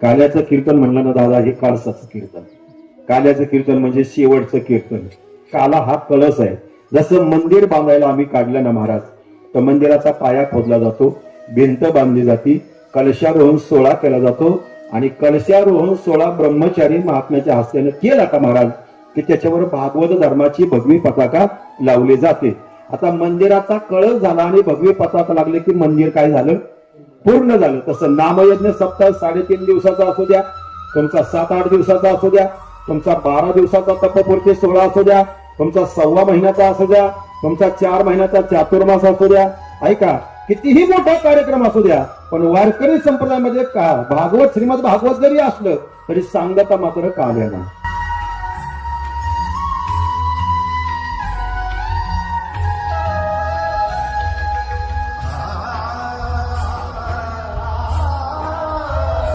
काल्याचं कीर्तन म्हणलं ना दादा, हे काळसाचं कीर्तन. काल्याचं कीर्तन म्हणजे शेवटचं कीर्तन. काला हा कळस आहे. जसं मंदिर बांधायला आम्ही काढलं ना महाराज, तर मंदिराचा पाया खोदला जातो, भिंत बांधली जाते, कलशारोहण सोहळा केला जातो आणि कलशारोहण सोहळा ब्रह्मचारी महात्म्याच्या हस्त्याने केला का महाराज, की त्याच्यावर भागवत धर्माची भगवी पताका लावली जाते. आता मंदिराचा कळस झाला आणि भगवी पताका लागले की मंदिर काय झालं, पूर्ण झालं. तसं नामयज्ञ सप्ताह 3.5 दिवसाचा असू द्या, तुमचा 7-8 दिवसाचा असू द्या, तुमचा 12 दिवसाचा तपपूर्ती सोहळा असू द्या, तुमचा 1.25 महिन्याचा असू द्या, तुमचा 4 महिन्याचा चातुर्मास असू द्या, ऐका कितीही मोठा कार्यक्रम असू द्या, पण वारकरी संप्रदायामध्ये का भागवत श्रीमद भागवत जरी असलं तरी सांगता मात्र काल्याला.